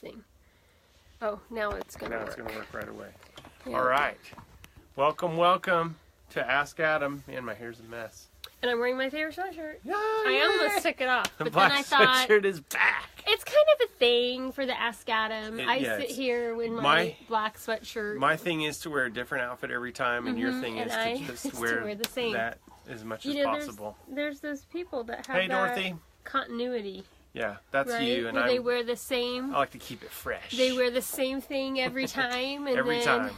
thing. Oh, now it's going to work. Now it's going to work right away. Yeah. All right. Welcome to Ask Adam. Man, my hair's a mess. And I'm wearing my favorite sweatshirt. Yeah, I almost took it off, The but black then I thought sweatshirt is back. it's kind of a thing for the Ask Adam. I sit here in my black sweatshirt. My thing is to wear a different outfit every time, and your thing is to just wear the same. that as much as possible. There's those people that have Dorothy. Continuity. Yeah, that's right? you, and they wear the same. I like to keep it fresh. They wear the same thing every time, and every then time.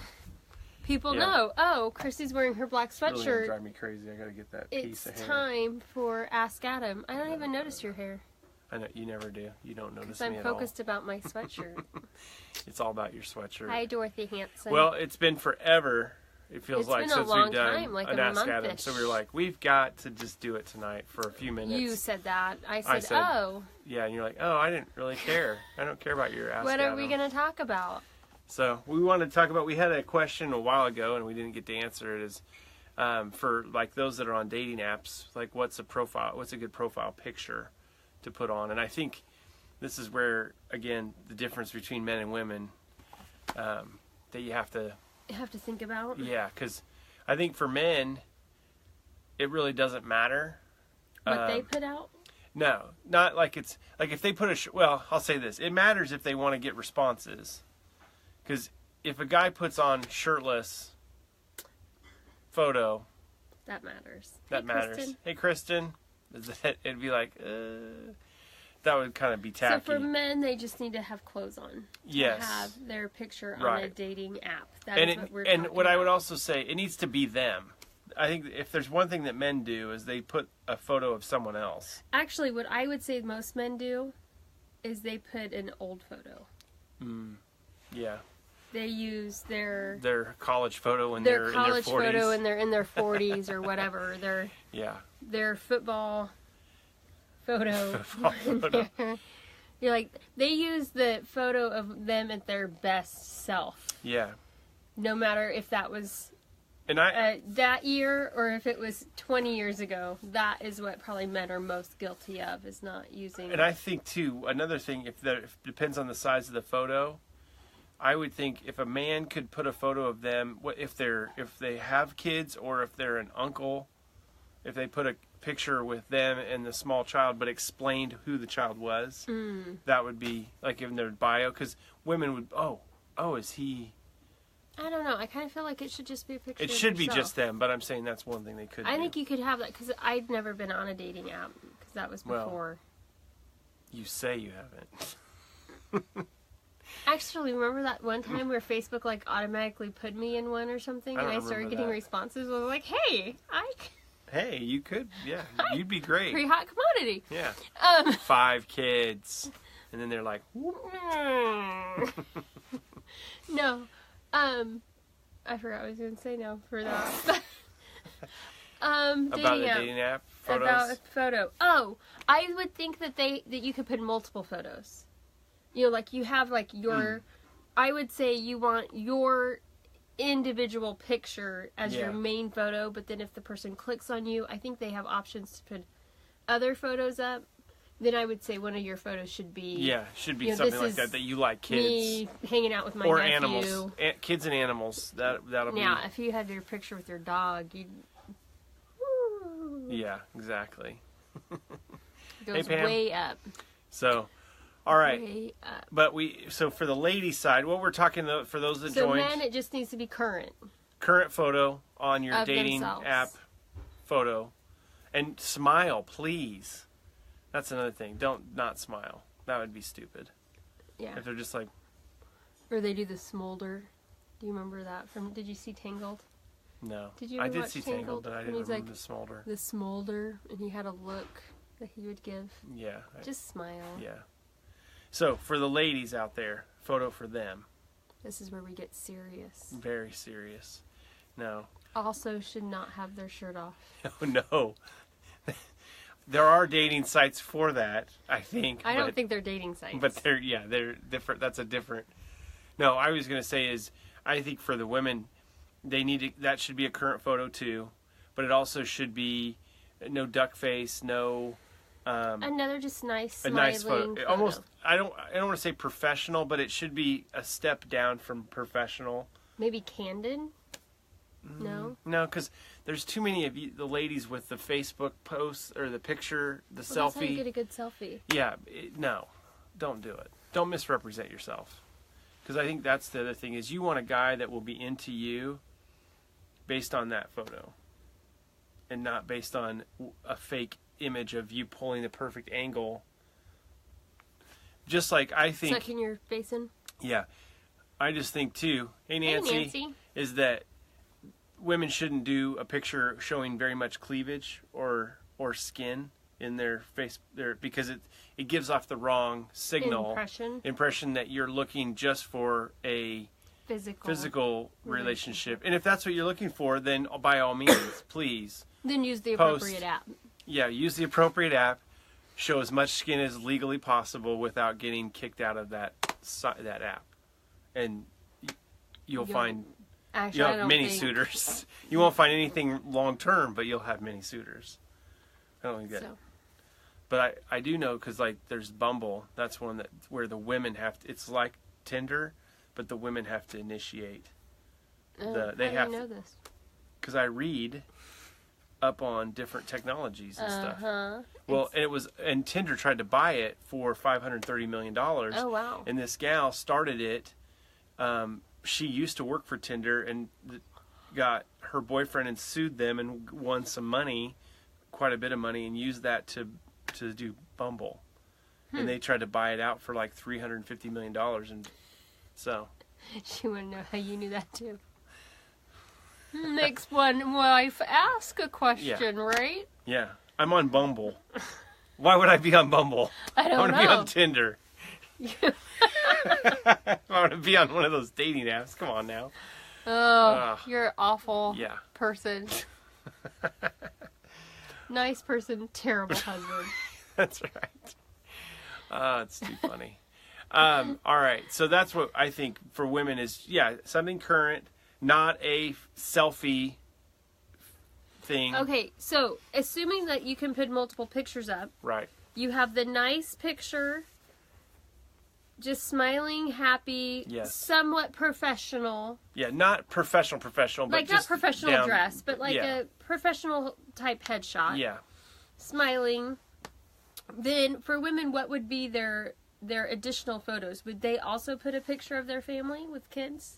People know. Oh, Christy's wearing her black It's really sweatshirt. drive me crazy. I gotta get that piece of hair. It's time for Ask Adam. I don't even notice your hair. I know you never do. You don't notice me at all. I'm focused about my sweatshirt. It's all about your sweatshirt. Hi, Dorothy Hanson. Well, it's been forever. It feels like since we've done an Ask Adam. So we were like, we've got to just do it tonight for a few minutes. You said that. I said, oh. Yeah, and you're like, oh, I didn't really care. I don't care about your Ask What Adam. are we going to talk about? So we wanted to talk about, we had a question a while ago and we didn't get to answer it, is for like those that are on dating apps, like what's a good profile picture to put on? And I think this is where, again, the difference between men and women that you have to think about. Yeah, because I think for men, it really doesn't matter what they put out. No, not like it's like if they put well, I'll say this: it matters if they want to get responses. Because if a guy puts on shirtless photo, that matters. That matters. Kristen. Hey, Kristen, it'd be like that would kind of be tacky. So for men, they just need to have clothes on. Yes. To have their picture on a dating app. That is what we're talking about. I would also say, it needs to be them. I think if there's one thing that men do is they put a photo of someone else. Actually, what I would say most men do is they put an old photo. Yeah. They use their college photo when they're in their 40s. Their college photo when they're in their 40s or whatever. Their football photo. You're like, they use the photo of them at their best self. Yeah. No matter if that was and that year or if it was 20 years ago. That is what probably men are most guilty of, is not using. And I think, too, another thing, if it depends on the size of the photo, I would think if a man could put a photo of them, if they have kids or if they're an uncle, if they put a picture with them and the small child but explained who the child was, that would be like in their bio, because women would, is he... I don't know. I kind of feel like it should just be a picture. It should be just them, but I'm saying that's one thing they could do. I think you could have that, because I'd never been on a dating app, because that was before. You say you haven't. Actually, remember that one time where Facebook like automatically put me in one or something, and I started getting responses? I was like, "Hey, Hey, you could, you'd be great. Pretty hot commodity." Yeah. 5 kids, and then they're like, no, I forgot what I was going to say now for that. About the dating app photos. About a photo. Oh, I would think that you could put multiple photos. You know, like you have like your, I would say you want your individual picture as your main photo, but then if the person clicks on you, I think they have options to put other photos up. Then I would say one of your photos should be something like that you like kids. Me hanging out with my nephew. Animals. Kids and animals. That'll be. Yeah, if you had your picture with your dog, you'd. Yeah, exactly. It goes way up. So. All right, but so for the ladies' side, what we're talking about for those that joined. So men, it just needs to be current. Current photo on your dating app photo, and smile, please. That's another thing. Don't not smile. That would be stupid. Yeah. If they're just like. Or they do the smolder. Do you remember that from? Did you see Tangled? No. Did you? I did see Tangled, but I didn't remember the smolder. The smolder, and he had a look that he would give. Yeah. Just smile. Yeah. So, for the ladies out there, photo for them. This is where we get serious. Very serious. No. Also should not have their shirt off. Oh, no. There are dating sites for that, I think. I don't think they're dating sites. But they're different. That's a different... No, I was going to say is, I think for the women, that should be a current photo too. But it also should be no duck face, no Another just nice, a smiling nice photo. Almost, I don't want to say professional, but it should be a step down from professional. Maybe candid? No? No, because there's too many of you, the ladies with the Facebook posts or the picture, the selfie. That's how you get a good selfie. Yeah, no, don't do it. Don't misrepresent yourself. Because I think that's the other thing is you want a guy that will be into you based on that photo. And not based on a fake image of you pulling the perfect angle. Just like I think... Sucking your face in? Yeah. I just think too, hey Nancy, is that women shouldn't do a picture showing very much cleavage or skin in their face because it gives off the wrong signal impression that you're looking just for a physical relationship. And if that's what you're looking for, then by all means, please. Then use the appropriate app. Yeah, use the appropriate app. Show as much skin as legally possible without getting kicked out of that app. And you'll find you'll have many suitors. You won't find anything long term, but you'll have many suitors. I don't think that. So. But I do know because like there's Bumble. That's one where the women have to. It's like Tinder, but the women have to initiate. They have to know this because I read up on different technologies and stuff. Well, and Tinder tried to buy it for $530 million. Oh wow! And this gal started it. She used to work for Tinder and got her boyfriend and sued them and won some money, quite a bit of money, and used that to do Bumble. And they tried to buy it out for like $350 million. And so. She wouldn't know how you knew that too. Makes one wife ask a question, right? Yeah. I'm on Bumble. Why would I be on Bumble? I don't know. I want to be on Tinder. I want to be on one of those dating apps. Come on now. Oh, you're an awful person. Nice person, terrible husband. That's right. It's too funny. All right. So that's what I think for women is, something current, not a selfie thing. Okay. So assuming that you can put multiple pictures up. Right. You have the nice picture, just smiling, happy, somewhat professional. Yeah, not professional, but like just not professional dress, but like a professional type headshot. Yeah. Smiling. Then for women, what would be their additional photos? Would they also put a picture of their family with kids?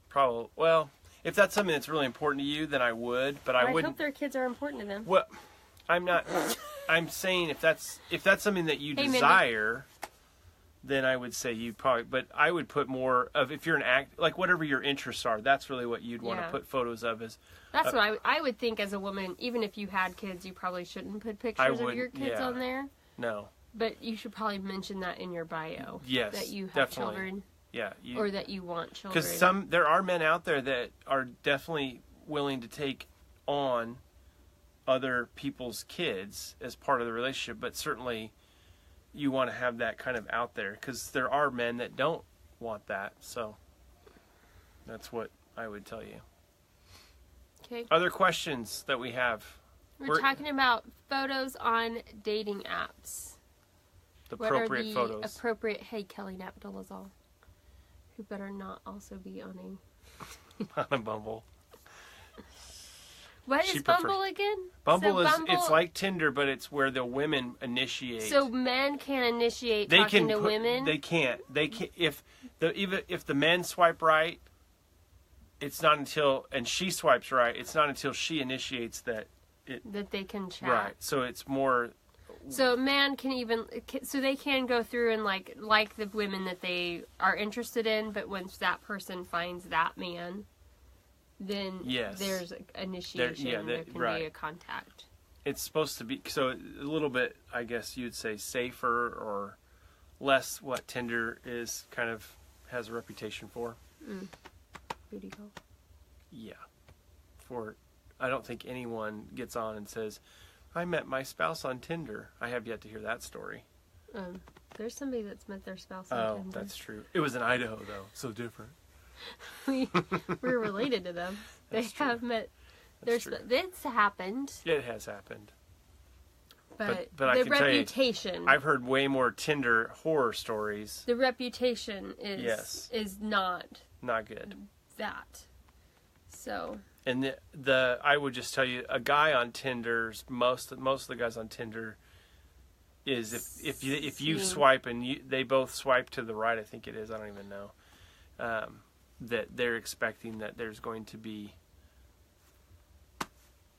Probably. Well, if that's something that's really important to you, then I would, but I wouldn't. I hope their kids are important to them. Well, I'm not. I'm saying if that's something that you desire, then I would say you probably. But I would put more of if you're an act like whatever your interests are. That's really what you'd want to put photos of. That's what I would think as a woman. Even if you had kids, you probably shouldn't put pictures of your kids on there. No. But you should probably mention that in your bio. Yes, that you have children. Yeah. Or that you want children. Because there are men out there that are definitely willing to take on other people's kids as part of the relationship, but certainly you want to have that kind of out there because there are men that don't want that. So that's what I would tell you. Okay. Other questions that we have? We're talking about photos on dating apps. The appropriate photos. What are the appropriate, hey, Kelly Napdolazol, who better not also be on on a Bumble. What is Bumble again? Bumble it's like Tinder, but it's where the women initiate. So men can initiate talking to women? They can't. If the men swipe right, it's not until, and she swipes right, it's not until she initiates that they can chat. Right. So it's more. So a man they can go through and like the women that they are interested in, but once that person finds that man, then there's initiation. There can be a contact. It's supposed to be so a little bit, I guess you'd say, safer or less what Tinder is kind of has a reputation for. Booty call. Yeah. I don't think anyone gets on and says, I met my spouse on Tinder. I have yet to hear that story. There's somebody that's met their spouse on Tinder. Oh, that's true. It was in Idaho, though. So different. We're related to them. They have met. It's happened. It has happened. But I the can tell you, reputation. I've heard way more Tinder horror stories. The reputation is not good. That. So. And I would just tell you, a guy on Tinder's most of the guys on Tinder is if you swipe and they both swipe to the right, I think it is. I don't even know. That they're expecting that there's going to be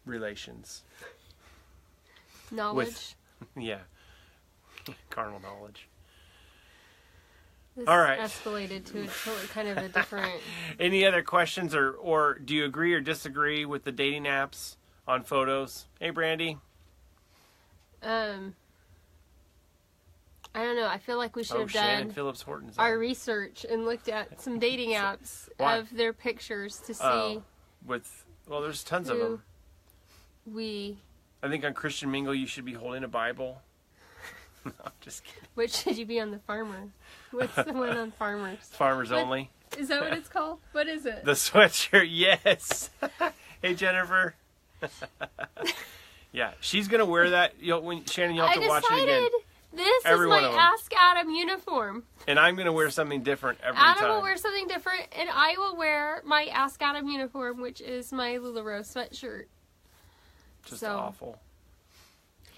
relations. Knowledge. Carnal knowledge. This all right. Escalated to kind of a different. Any other questions, or do you agree or disagree with the dating apps on photos? Hey, Brandy. I don't know. I feel like we should have Shannon done Phillips Horton's our research and looked at some dating apps of their pictures to see. There's tons of them. I think on Christian Mingle you should be holding a Bible. No, I'm just kidding. Which should you be on the Farmer? What's the one on Farmers? Farmers Only. Is that what it's called? What is it? The sweatshirt, yes. Hey, Jennifer. Yeah, she's gonna wear that. Shannon, you'll have to watch it again. This is my Ask Adam uniform. And I'm going to wear something different every time. Adam will wear something different, and I will wear my Ask Adam uniform, which is my LuLaRoe sweatshirt. Just awful.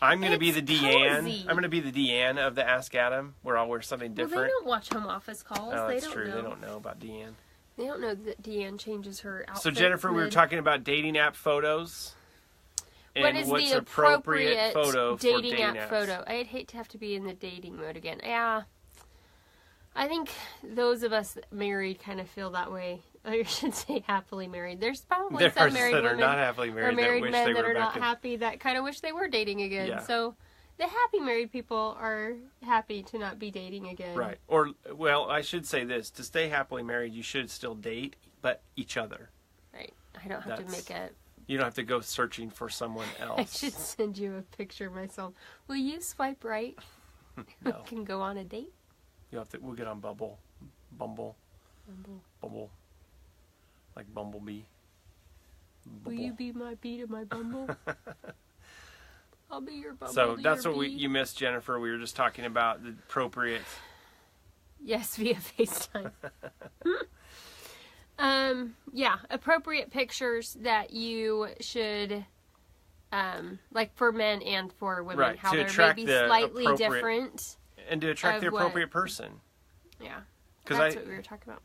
I'm going to be the Deanne. Cozy. I'm going to be the Deanne of the Ask Adam, where I'll wear something different. Well, they don't watch Home Office Calls. Oh, that's true. They don't know about Deanne. They don't know that Deanne changes her outfit. So, Jennifer, we were talking about dating app photos. What is the appropriate photo dating app photo? I'd hate to have to be in the dating mode again. Yeah. I think those of us married kind of feel that way. I should say happily married. There's probably some married women that are not happily married, or married men that are not back happy that kind of wish they were dating again. Yeah. So the happy married people are happy to not be dating again. Right. Or, well, I should say this. To stay happily married, you should still date, but each other. Right. I don't have to make it. You don't have to go searching for someone else. I should send you a picture of myself. Will you swipe right? No. We can go on a date. We'll get on Bumble. Like Bumblebee. Will you be my bee to my Bumble? I'll be your Bumble. So that's what you missed, Jennifer. We were just talking about the appropriate. Yes, via FaceTime. Appropriate pictures that you should, like for men and for women, right. how to they're attract maybe slightly different. And to attract the appropriate person. Yeah. That's what we were talking about.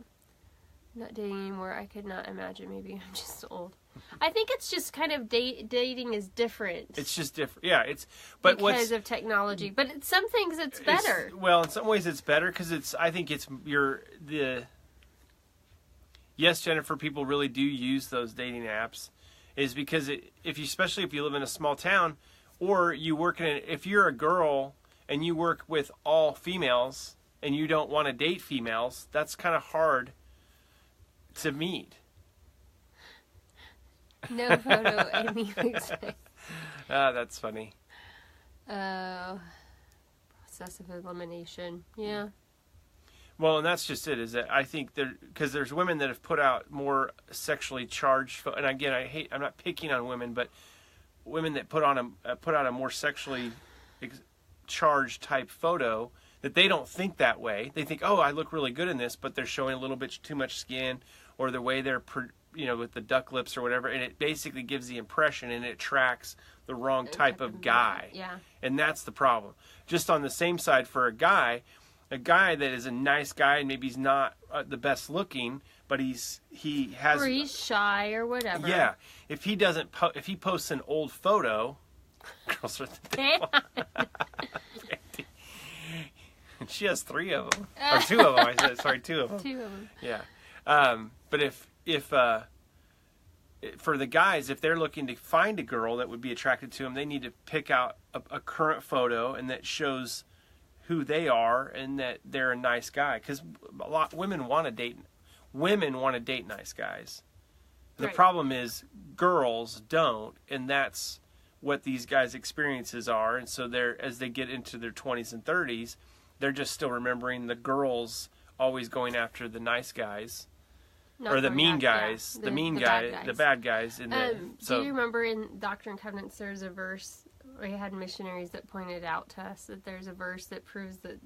Not dating anymore. I could not imagine. Maybe I'm just old. I think it's just kind of dating is different. It's just different. Yeah, because of technology. But in some things it's better. In some ways it's better because I think it's yes, Jennifer, people really do use those dating apps, is because especially if you live in a small town, or you work if you're a girl and you work with all females and you don't want to date females, that's kind of hard to meet. No photo, Amy would say. That's funny. Process of elimination. Yeah. Well, and that's just it. Is that I think because there's women that have put out more sexually charged, and again, I'm not picking on women, but women that put out a more sexually charged type photo that they don't think that way. They think, oh, I look really good in this, but they're showing a little bit too much skin, or the way they're with the duck lips or whatever, and it basically gives the impression and it attracts the wrong type of guy. Yeah. And that's the problem. Just on the same side for a guy that is a nice guy and maybe he's not the best looking, but he has, or he's shy or whatever. Yeah. If he if he posts an old photo, girls are she has 3 of them or 2 of them. I said sorry, 2 of them. 2 of them. Yeah. But if for the guys, if they're looking to find a girl that would be attracted to them, they need to pick out a current photo and that shows who they are and that they're a nice guy. Because women want to date nice guys. The problem is girls don't, and that's what these guys' experiences are. And so as they get into their 20s and 30s, they're just still remembering the girls always going after the nice guys. Or the mean guys, the bad guys. Do you remember in Doctrine and Covenants there's a verse, we had missionaries that pointed out to us that there's a verse that proves that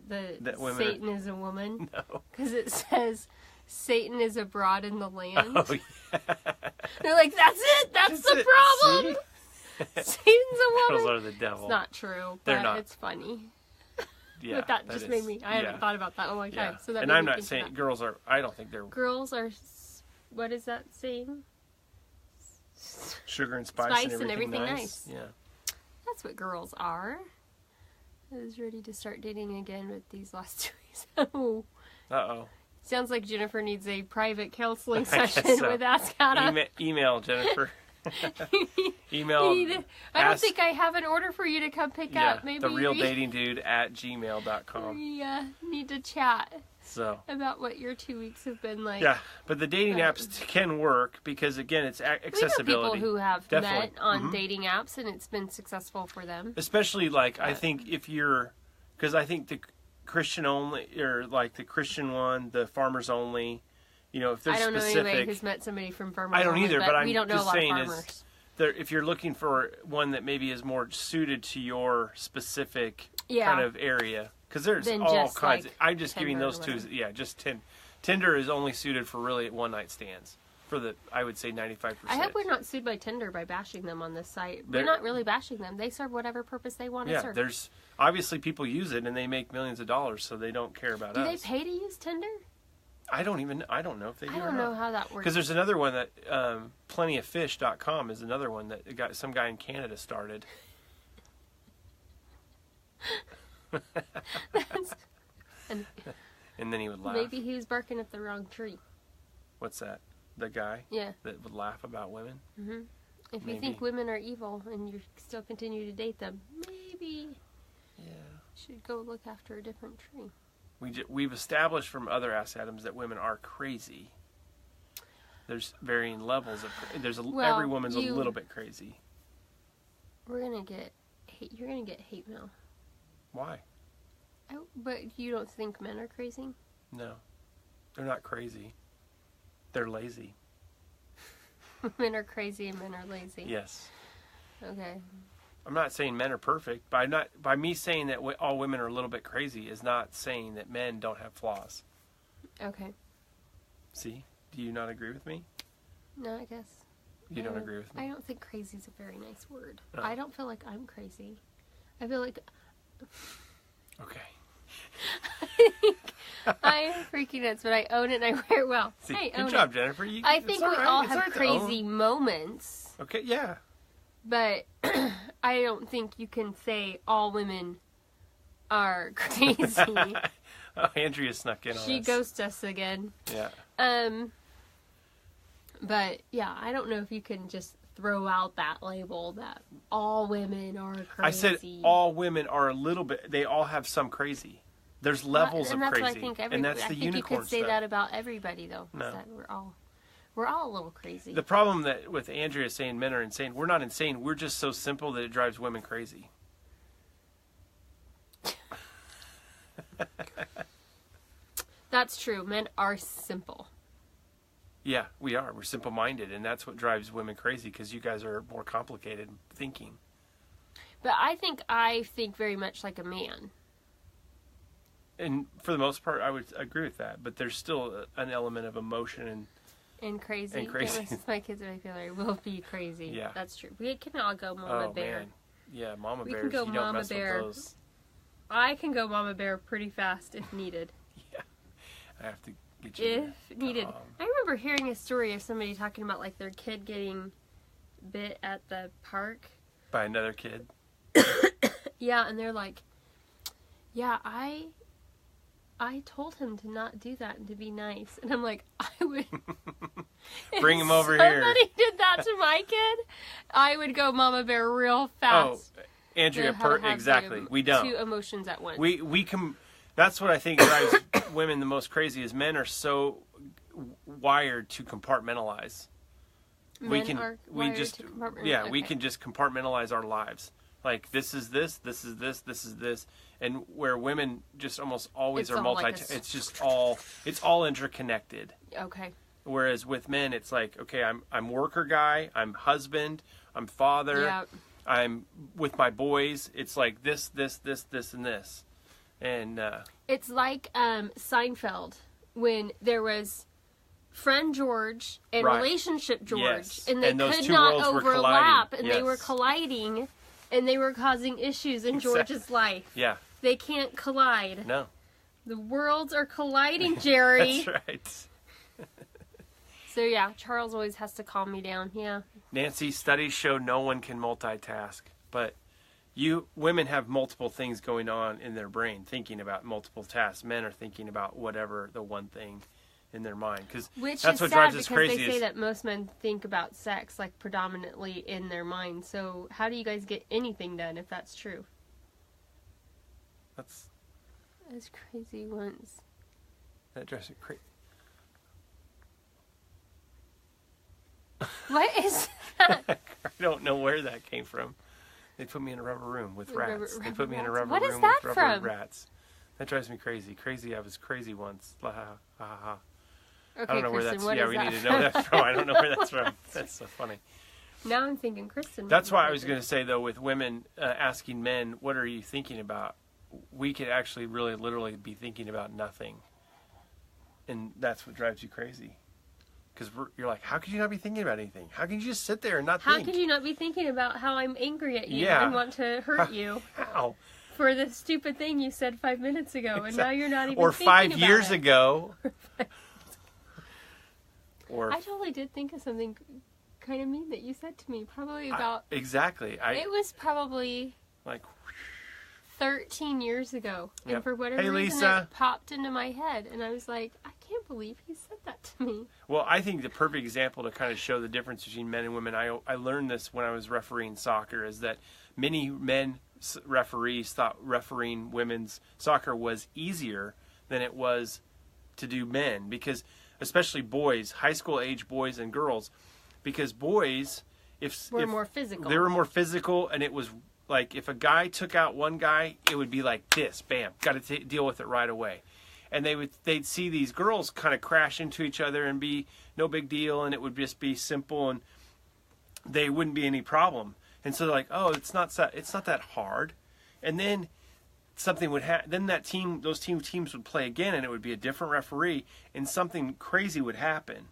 women Satan is a woman. No. Because it says Satan is abroad in the land. Oh, yeah. They're like, that's it. That's the problem. Satan's a woman. Girls are the devil. It's not true, but They're not. it's funny. Yeah, but that just made me. I haven't thought about that in a long time. So that and made I'm me not think saying of that. girls are. I don't think they're Girls are. What is that saying? sugar and spice and everything nice. Yeah. That's what girls are. I was ready to start dating again with these last 2 weeks. Oh. Uh-oh. Sounds like Jennifer needs a private counseling I guess session so. with Ask Hannah. Email Jennifer. Email. I don't think I have an order for you to come pick up. Maybe therealdatingdude@gmail.com. We need to chat So. about what your 2 weeks have been like. Yeah, but the dating apps can work because, again, it's accessibility. We know people who have Definitely. met on dating apps and it's been successful for them. Especially, like, I think if you're... Because I think the Christian only, or, like, the Christian one, the farmers only, you know, if they're specific... I don't know anybody who's met somebody from farmers I don't only, either, but I'm we don't know just a lot saying of farmers. if you're looking for one that maybe is more suited to your specific kind of area, because there's Than all just, kinds. like, I'm just giving Tinder or those two. whatever. Yeah, just Tinder is only suited for really one night stands. For the, I would say 95%. I hope we're not sued by Tinder by bashing them on this site. We're They're- not really bashing them. They serve whatever purpose they want to Yeah, serve. there's obviously people use it and they make millions of dollars, so they don't care about Do us. they pay to use Tinder? I don't know if they do. I don't know how that works. Because there's another one that plentyoffish.com is another one that some guy in Canada started. And And then he would laugh. maybe he was barking at the wrong tree. What's that? The guy Yeah. that would laugh about women? If you Maybe. think women are evil and you still continue to date them, maybe Yeah. you should go look after a different tree. We've established from other Ask Adams that women are crazy. There's varying levels of. Every woman's a little bit crazy. We're gonna get hate. You're gonna get hate mail. Why? Oh, but you don't think men are crazy? No, they're not crazy. They're lazy. Men are crazy and men are lazy. Yes. Okay. I'm not saying men are perfect, but by me saying that all women are a little bit crazy is not saying that men don't have flaws. Okay. See? Do you not agree with me? No, I guess. You don't agree with me? I don't think crazy is a very nice word. Oh. I don't feel like I'm crazy. I feel like Okay. I'm freaking nuts, but I own it and I wear it well. See, I good own job, it. Jennifer. I it's think all we right. all It's have all right to own. crazy moments, Okay, yeah. but I don't think you can say all women are crazy. Oh, Andrea snuck in on She us. ghosted us again. Yeah. But yeah, I don't know if you can just throw out that label that all women are crazy. I said all women are a little bit. They all have some crazy. There's levels and of that's crazy, what I think and that's the I think unicorn you could say stuff. that about everybody, though. No. That we're all a little crazy. The problem that with Andrea saying men are insane, we're not insane. We're just so simple that it drives women crazy. That's true. Men are simple. Yeah, we are. We're simple-minded, and that's what drives women crazy because you guys are more complicated thinking. But I think very much like a man. And for the most part, I would agree with that. But there's still an element of emotion And crazy. And crazy. Since my kids are popular, we'll be crazy. Yeah. That's true. We can all go Mama Bear. Man. Yeah, Mama We can Bears. go you Mama don't mess Bear. with those. I can go Mama Bear pretty fast if needed. Yeah, I have to get you. If needed. I remember hearing a story of somebody talking about like their kid getting bit at the park. By another kid. Yeah, and they're like, yeah, I told him to not do that and to be nice. And I'm like, I would Bring him over here. here. If somebody did that to my kid, I would go Mama Bear real fast. Oh, Andrea, Know how to have exactly. the We don't. two emotions at once. We can. That's what I think drives women the most crazy. Is men are so wired to compartmentalize. Men are wired to compartmentalize. Yeah, Okay. we can just compartmentalize our lives. Like this is this, this is this, this is this, and where women just almost always It's are all multi. like a it's just all interconnected. Okay. Whereas with men, it's like, okay, I'm worker guy, I'm husband, I'm father. Yeah. I'm with my boys, it's like this, and this. And it's like Seinfeld, when there was Friend George and Right. Relationship George, Yes. and they And those could two not worlds were overlap, colliding. and Yes. they were colliding, and they were causing issues in George's life. yeah, They can't collide. no. The worlds are colliding, Jerry. That's right. So yeah, Charles always has to calm me down. Yeah. Nancy, studies show no one can multitask, but women have multiple things going on in their brain, thinking about multiple tasks. Men are thinking about whatever the one thing in their mind, because Which that's is what sad drives us because crazy. they say that most men think about sex like predominantly in their mind. So how do you guys get anything done if that's true? That's That's crazy once. that drives me crazy. What is that? I don't know where that came from. They put me in a rubber room with rats. They put me in a rubber What is room that with rubber from? rats. That drives me crazy. Crazy. I was crazy once. Ha ha ha ha. Okay, I don't know where Kristen, that's. what Yeah, is we that need to know that from. I don't know where that's from. That's so funny. Now I'm thinking Kristen. That's why I was going to say, though, with women asking men, what are you thinking about? We could actually really literally be thinking about nothing. And that's what drives you crazy. Because you're like, how could you not be thinking about anything? How can you just sit there and not How think? could you not be thinking about how I'm angry at you Yeah. and want to hurt you How? for the stupid thing you said 5 minutes ago, and now you're not even Or thinking 5 about years it. ago. Or I totally did think of something kind of mean that you said to me, probably about... exactly. It was probably like 13 years ago. Yep. And for whatever Hey, reason, Lisa. it popped into my head. And I was like, I can't believe he said that to me. Well, I think the perfect example to kind of show the difference between men and women, I learned this when I was refereeing soccer, is that many men referees thought refereeing women's soccer was easier than it was to do men, because especially boys, high school age boys and girls, because boys, if More physical. they were more physical, and it was like if a guy took out one guy, it would be like this, bam, got to deal with it right away. And they'd see these girls kind of crash into each other and be no big deal, and it would just be simple, and they wouldn't be any problem. And so they're like, oh, it's not that hard. And then something would happen. Then those teams would play again, and it would be a different referee, and something crazy would happen.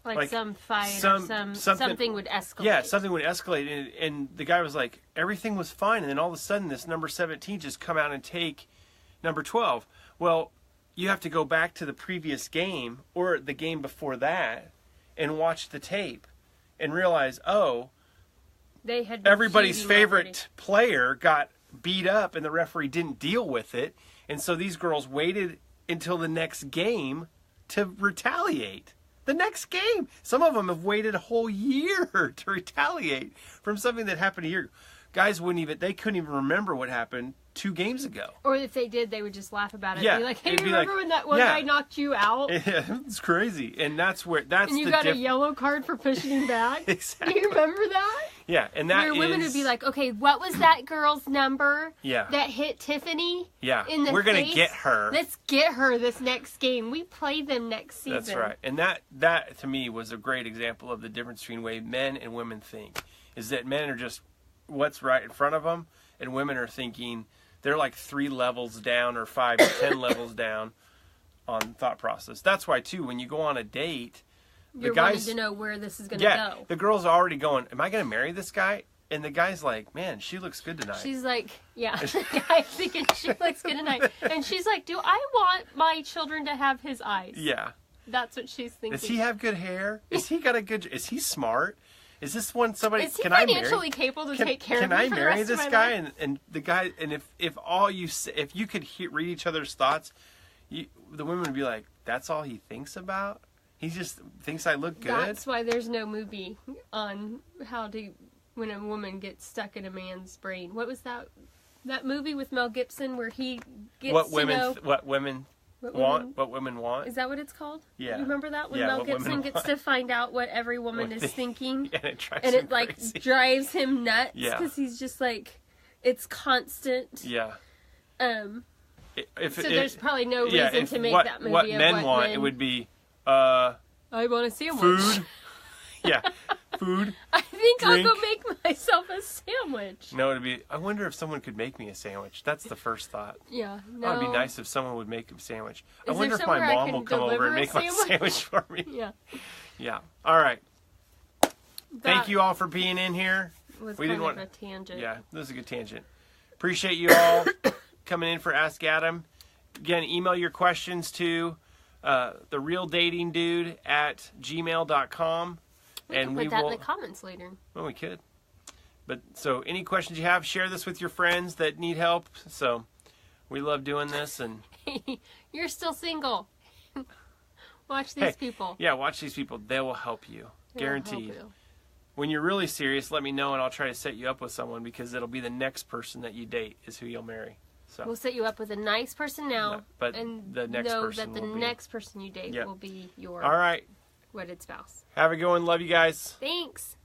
Like some fight or something would escalate. Yeah, something would escalate, and the guy was like, everything was fine, and then all of a sudden this number 17 just come out and take number 12. Well, you have to go back to the previous game or the game before that and watch the tape and realize, oh, They had been everybody's feuding already. favorite player got beat up and the referee didn't deal with it, and so these girls waited until the next game to retaliate. The next game. Some of them have waited a whole year to retaliate from something that happened a year ago. Guys they couldn't even remember what happened 2 games ago. Or if they did, they would just laugh about it. Yeah, Be like, hey, it'd be remember like, when that one yeah. guy knocked you out? It's crazy. And that's And you got a yellow card for pushing him back? Exactly. Do you remember that? Yeah, and that Where women would be like, okay, what was that girl's number Yeah. that hit Tiffany yeah, in the we're going to face? get her. Let's get her this next game. We play them next season. That's right. And that to me was a great example of the difference between the way men and women think. Is that men are just what's right in front of them, and women are thinking they're like 3 levels down or 5 to 10 levels down on thought process. That's why too, when you go on a date, You're wanting to know where this is going to go. The girls are already going, am I going to marry this guy? And the guy's like, man, she looks good tonight. She's like, yeah, the guy's thinking she looks good tonight. And she's like, do I want my children to have his eyes? Yeah. That's what she's thinking. Does he have good hair? Is he smart? Is this one somebody? Is he can I marry? financially capable to take care of Can me I for the marry rest of this my guy? life? And the guy, and if you could read each other's thoughts, the women would be like, that's all he thinks about. He just thinks I look good. That's why there's no movie on when a woman gets stuck in a man's brain. What was that movie with Mel Gibson where he gets what to women know what women want? What women want? Is that what it's called? Yeah. You remember that when Yeah, Mel what Gibson women gets want. to find out what every woman is thinking, And it drives and him it like crazy. drives him nuts Yeah. because he's just like, it's constant. Yeah. So there's probably no reason if to make what, that movie. What of men what want, men, it would be I want to see him food. Yeah. Food. I think drink. I'll go make myself a sandwich. No, it'd be. I wonder if someone could make me a sandwich. That's the first thought. Yeah, no. Oh, it'd be nice if someone would make a sandwich. I Is wonder there if my somewhere I mom can will come over deliver and a make my sandwich? sandwich for me. Yeah. Yeah. All right. Thank That you all for being in here. was We kind didn't of want- a tangent. Yeah, this is a good tangent. Appreciate you all coming in for Ask Adam. Again, email your questions to therealdatingdude@gmail.com. We And can we put that will. in the comments later. Well, we could. But so, any questions you have, share this with your friends that need help. So, we love doing this, and You're still single. Watch these Hey, people. yeah, watch these people. They will help you, They'll help guaranteed. you. When you're really serious, let me know, and I'll try to set you up with someone because it'll be the next person that you date is who you'll marry. So, We'll set you up with a nice person now, but and the next know person that the will be- next person you date Yep. will be your all right, wedded spouse. have a good one. Love you guys. Thanks.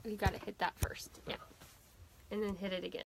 You gotta hit that first. Yeah. And then hit it again.